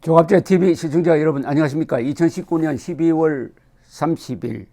종합제TV 시청자 여러분 안녕하십니까. 2019년 12월 30일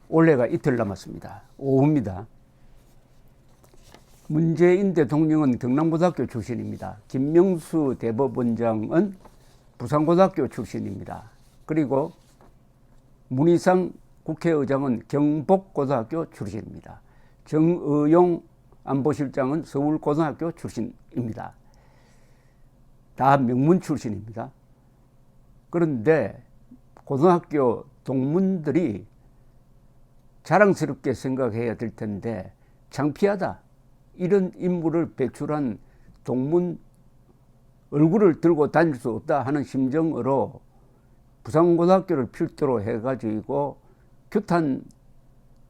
올해가 이틀 남았습니다. 오후입니다. 문재인 대통령은 경남고등학교 출신입니다. 김명수 대법원장은 부산고등학교 출신입니다. 그리고 문희상 국회의장은 경복고등학교 출신입니다. 정의용 안보실장은 서울고등학교 출신입니다. 다 명문 출신입니다. 그런데 고등학교 동문들이 자랑스럽게 생각해야 될 텐데 창피하다. 이런 인물을 배출한 동문 얼굴을 들고 다닐 수 없다 하는 심정으로 부산고등학교를 필두로 해가지고 규탄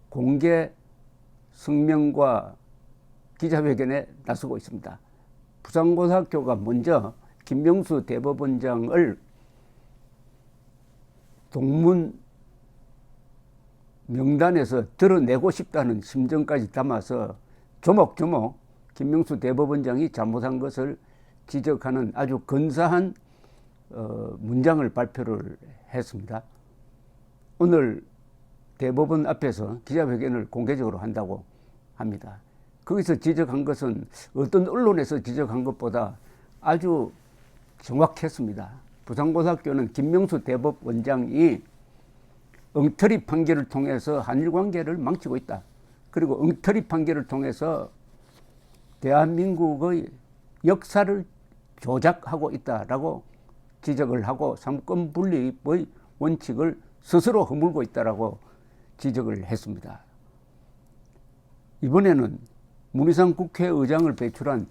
공개 성명과 기자회견에 나서고 있습니다. 부산고등학교가 먼저 김명수 대법원장을 동문 명단에서 드러내고 싶다는 심정까지 담아서 조목조목 김명수 대법원장이 잘못한 것을 지적하는 아주 근사한 문장을 발표를 했습니다. 오늘 대법원 앞에서 기자회견을 공개적으로 한다고 합니다. 거기서 지적한 것은 어떤 언론에서 지적한 것보다 아주 정확했습니다. 부산고등학교는 김명수 대법원장이 엉터리 판결을 통해서 한일관계를 망치고 있다. 그리고 엉터리 판결을 통해서 대한민국의 역사를 조작하고 있다라고 지적을 하고 삼권 분립의 원칙을 스스로 허물고 있다라고 지적을 했습니다. 이번에는 문희상 국회의장을 배출한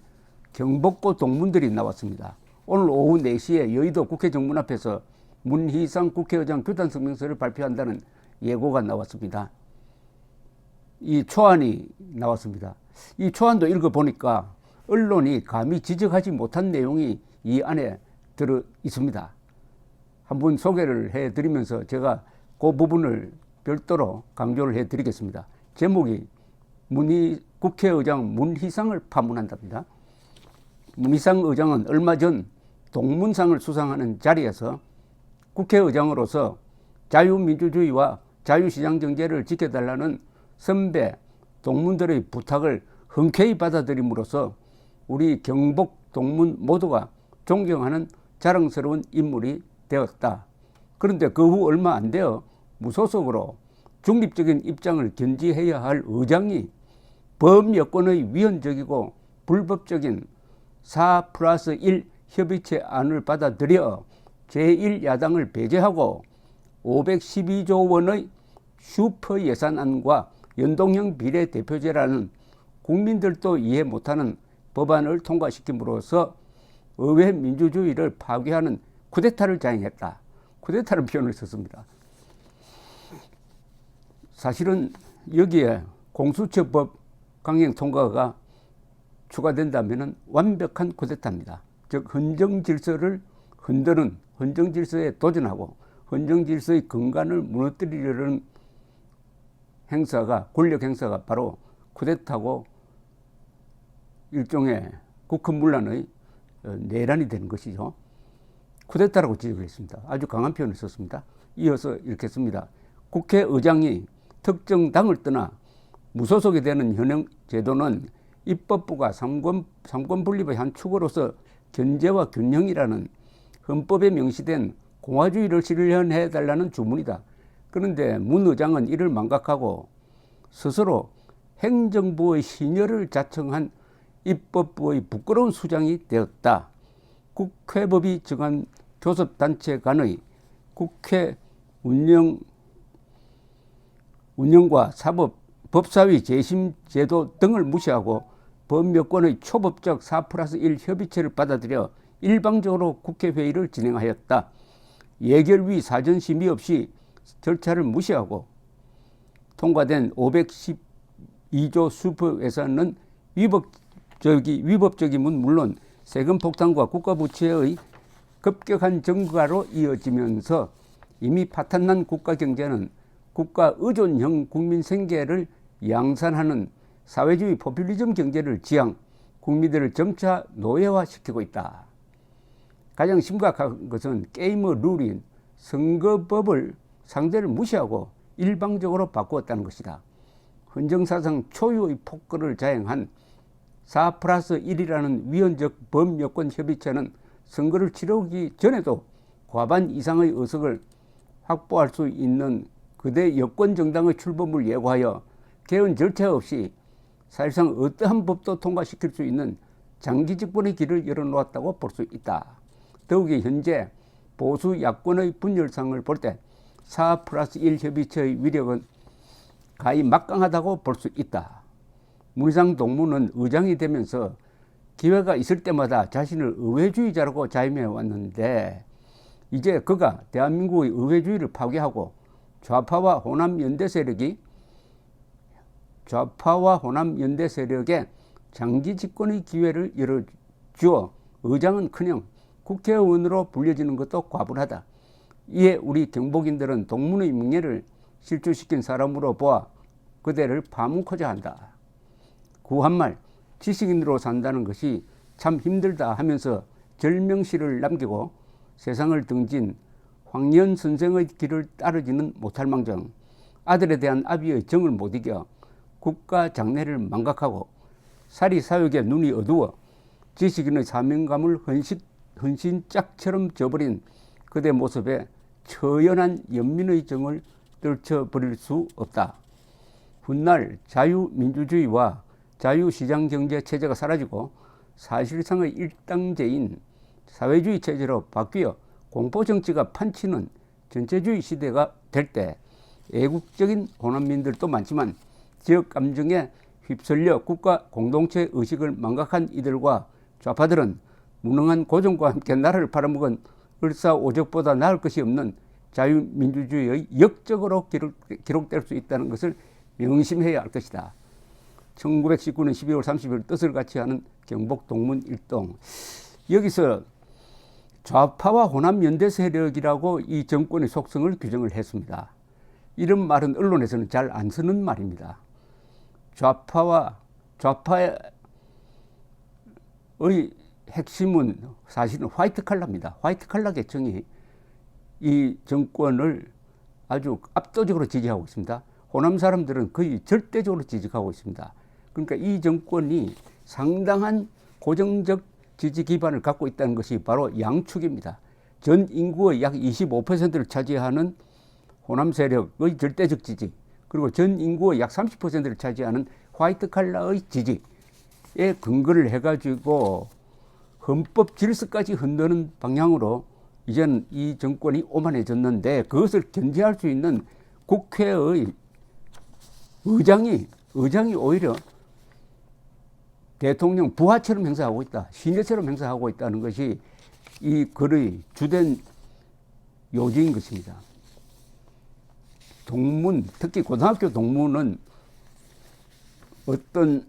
경복고 동문들이 나왔습니다. 오늘 오후 4시에 여의도 국회 정문 앞에서 문희상 국회의장 규탄 성명서를 발표한다는 예고가 나왔습니다. 이 초안이 나왔습니다. 이 초안도 읽어보니까 언론이 감히 지적하지 못한 내용이 이 안에 들어 있습니다. 한번 소개를 해드리면서 제가 그 부분을 별도로 강조를 해드리겠습니다. 제목이 국회의장 문희상을 파문한답니다. 문희상 의장은 얼마 전 동문상을 수상하는 자리에서 국회의장으로서 자유민주주의와 자유시장 정제를 지켜달라는 선배 동문들의 부탁을 흔쾌히 받아들임으로써 우리 경복 동문 모두가 존경하는 자랑스러운 인물이 되었다. 그런데 그 후 얼마 안 되어 무소속으로 중립적인 입장을 견지해야 할 의장이 범여권의 위헌적이고 불법적인 4+1 협의체 안을 받아들여 제1야당을 배제하고 512조 원의 슈퍼 예산안과 연동형 비례대표제라는 국민들도 이해 못하는 법안을 통과시킴으로써 의회 민주주의를 파괴하는 쿠데타를 자행했다. 쿠데타라는 표현을 썼습니다. 사실은 여기에 공수처법 강행 통과가 추가된다면 완벽한 쿠데타입니다. 즉 헌정질서를 흔드는 헌정질서에 도전하고 헌정질서의 근간을 무너뜨리려는 행사가 권력 행사가 바로 쿠데타고 일종의 국헌문란의 내란이 되는 것이죠. 쿠데타라고 지적을 했습니다. 아주 강한 표현을 썼습니다. 이어서 이렇게 씁니다. 국회의장이 특정 당을 떠나 무소속이 되는 현행 제도는 입법부가 삼권 분립의 한 축으로서 견제와 균형이라는 헌법에 명시된 공화주의를 실현해달라는 주문이다. 그런데 문 의장은 이를 망각하고 스스로 행정부의 신여를 자청한 입법부의 부끄러운 수장이 되었다. 국회법이 정한 교섭단체 간의 국회 운영과 법사위 재심제도 등을 무시하고 법여권의 초법적 4+1 협의체를 받아들여 일방적으로 국회회의를 진행하였다. 예결위 사전심의 없이 절차를 무시하고 통과된 512조 슈퍼 예산은 위법적임은 물론 세금 폭탄과 국가부채의 급격한 증가로 이어지면서 이미 파탄난 국가경제는 국가 의존형 국민 생계를 양산하는 사회주의 포퓰리즘 경제를 지향 국민들을 점차 노예화시키고 있다. 가장 심각한 것은 게임의 룰인 선거법을 상대를 무시하고 일방적으로 바꾸었다는 것이다. 헌정사상 초유의 폭거를 자행한 4+1이라는 위헌적 범여권협의체는 선거를 치르기 전에도 과반 이상의 의석을 확보할 수 있는 그대 여권정당의 출범을 예고하여 개헌 절차 없이 사실상 어떠한 법도 통과시킬 수 있는 장기 집권의 길을 열어놓았다고 볼 수 있다. 더욱이 현재 보수 야권의 분열상을 볼 때 4+1 협의체의 위력은 가히 막강하다고 볼 수 있다. 문희상 동무는 의장이 되면서 기회가 있을 때마다 자신을 의회주의자라고 자임해 왔는데 이제 그가 대한민국의 의회주의를 파괴하고 좌파와 호남 연대 세력에 장기 집권의 기회를 열어주어 의장은커녕 국회의원으로 불려지는 것도 과분하다. 이에 우리 경복인들은 동문의 명예를 실추시킨 사람으로 보아 그대를 파묻고자 한다. 구한말 지식인으로 산다는 것이 참 힘들다 하면서 절명시를 남기고 세상을 등진 황년 선생의 길을 따르지는 못할 망정 아들에 대한 아비의 정을 못 이겨 국가 장래를 망각하고 사리사욕에 눈이 어두워 지식인의 사명감을 헌신짝처럼 져버린 그대 모습에 처연한 연민의 정을 떨쳐버릴 수 없다. 훗날 자유민주주의와 자유시장경제 체제가 사라지고 사실상의 일당제인 사회주의 체제로 바뀌어 공포정치가 판치는 전체주의 시대가 될 때 애국적인 호남민들도 많지만 지역감정에 휩쓸려 국가 공동체 의식을 망각한 이들과 좌파들은 무능한 고정과 함께 나라를 팔아먹은 을사오적보다 나을 것이 없는 자유민주주의의 역적으로 기록될 수 있다는 것을 명심해야 할 것이다. 1919년 12월 30일 뜻을 같이 하는 경복 동문 일동. 여기서 좌파와 호남 연대 세력이라고 이 정권의 속성을 규정을 했습니다. 이런 말은 언론에서는 잘 안 쓰는 말입니다. 좌파의 핵심은 사실은 화이트 칼라입니다. 화이트 칼라 계층이 이 정권을 아주 압도적으로 지지하고 있습니다. 호남 사람들은 거의 절대적으로 지지하고 있습니다. 그러니까 이 정권이 상당한 고정적 지지 기반을 갖고 있다는 것이 바로 양축입니다. 전 인구의 약 25%를 차지하는 호남 세력의 절대적 지지, 그리고 전 인구의 약 30%를 차지하는 화이트 칼라의 지지에 근거를 해가지고 헌법 질서까지 흔드는 방향으로 이제는 이 정권이 오만해졌는데 그것을 견제할 수 있는 국회의 의장이 오히려 대통령 부하처럼 행사하고 있다. 시녀처럼 행사하고 있다는 것이 이 글의 주된 요지인 것입니다. 동문, 특히 고등학교 동문은 어떤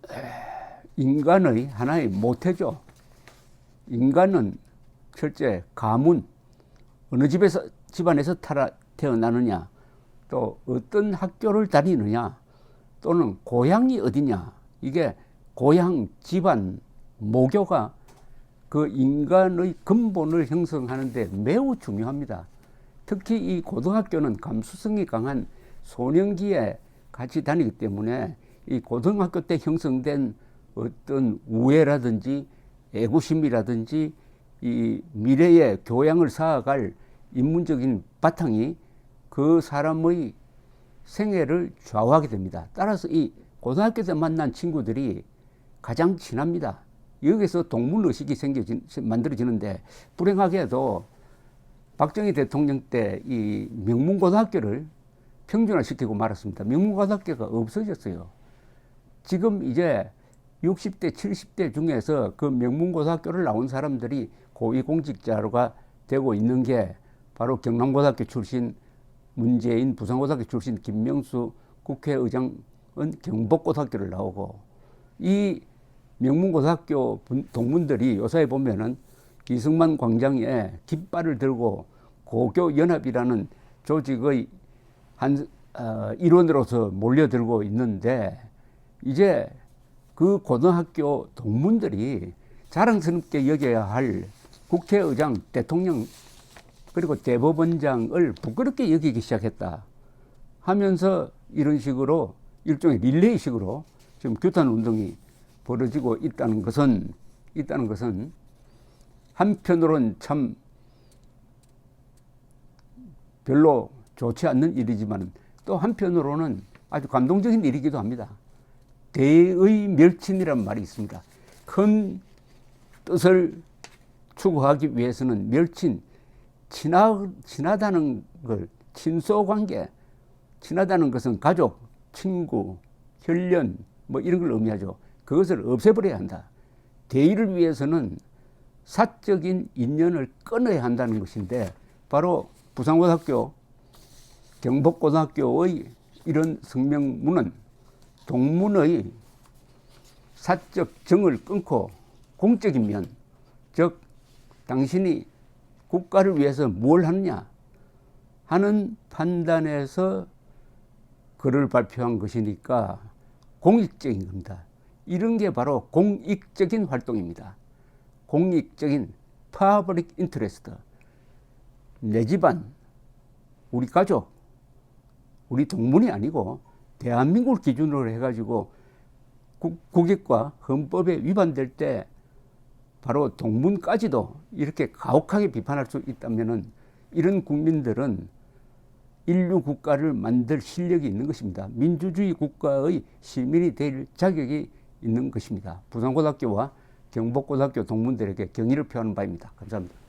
인간의 하나의 모태죠. 인간은 철저히 가문, 어느 집안에서 태어나느냐, 또 어떤 학교를 다니느냐, 또는 고향이 어디냐, 이게 고향, 집안, 모교가 그 인간의 근본을 형성하는 데 매우 중요합니다. 특히 이 고등학교는 감수성이 강한 소년기에 같이 다니기 때문에 이 고등학교 때 형성된 어떤 우애라든지 애구심이라든지 이 미래의 교양을 쌓아갈 인문적인 바탕이 그 사람의 생애를 좌우하게 됩니다. 따라서 이 고등학교에서 만난 친구들이 가장 친합니다. 여기서 동문의식이 만들어지는데 불행하게도 박정희 대통령 때 이 명문고등학교를 평준화시키고 말았습니다. 명문고등학교가 없어졌어요. 지금 이제 60대, 70대 중에서 그 명문고등학교를 나온 사람들이 고위공직자가 되고 있는 게 바로 경남고등학교 출신 문재인, 부산고등학교 출신 김명수 국회의장은 경복고등학교를 나오고 이 명문고등학교 동문들이 요사에 보면은 이승만 광장에 깃발을 들고 고교연합이라는 조직의 한 일원으로서 몰려들고 있는데 이제 그 고등학교 동문들이 자랑스럽게 여겨야 할 국회의장, 대통령 그리고 대법원장을 부끄럽게 여기기 시작했다 하면서 이런 식으로 일종의 릴레이식으로 지금 규탄 운동이 벌어지고 있다는 것은 한편으로는 참 별로 좋지 않는 일이지만 또 한편으로는 아주 감동적인 일이기도 합니다. 대의 멸친이란 말이 있습니다. 큰 뜻을 추구하기 위해서는 멸친, 친하다는 걸, 친소관계, 친하다는 것은 가족, 친구, 혈연 뭐 이런 걸 의미하죠. 그것을 없애버려야 한다. 대의를 위해서는 사적인 인연을 끊어야 한다는 것인데 바로 부산고등학교, 경복고등학교의 이런 성명문은 동문의 사적 정을 끊고 공적인 면, 즉 당신이 국가를 위해서 뭘 하느냐 하는 판단에서 글을 발표한 것이니까 공익적인 겁니다. 이런 게 바로 공익적인 활동입니다. 공익적인 public interest. 내 집안, 우리 가족, 우리 동문이 아니고 대한민국을 기준으로 해가지고 국익과 헌법에 위반될 때 바로 동문까지도 이렇게 가혹하게 비판할 수 있다면은 이런 국민들은 인류 국가를 만들 실력이 있는 것입니다. 민주주의 국가의 시민이 될 자격이 있는 것입니다. 부산고등학교와 경복고등학교 동문들에게 경의를 표하는 바입니다. 감사합니다.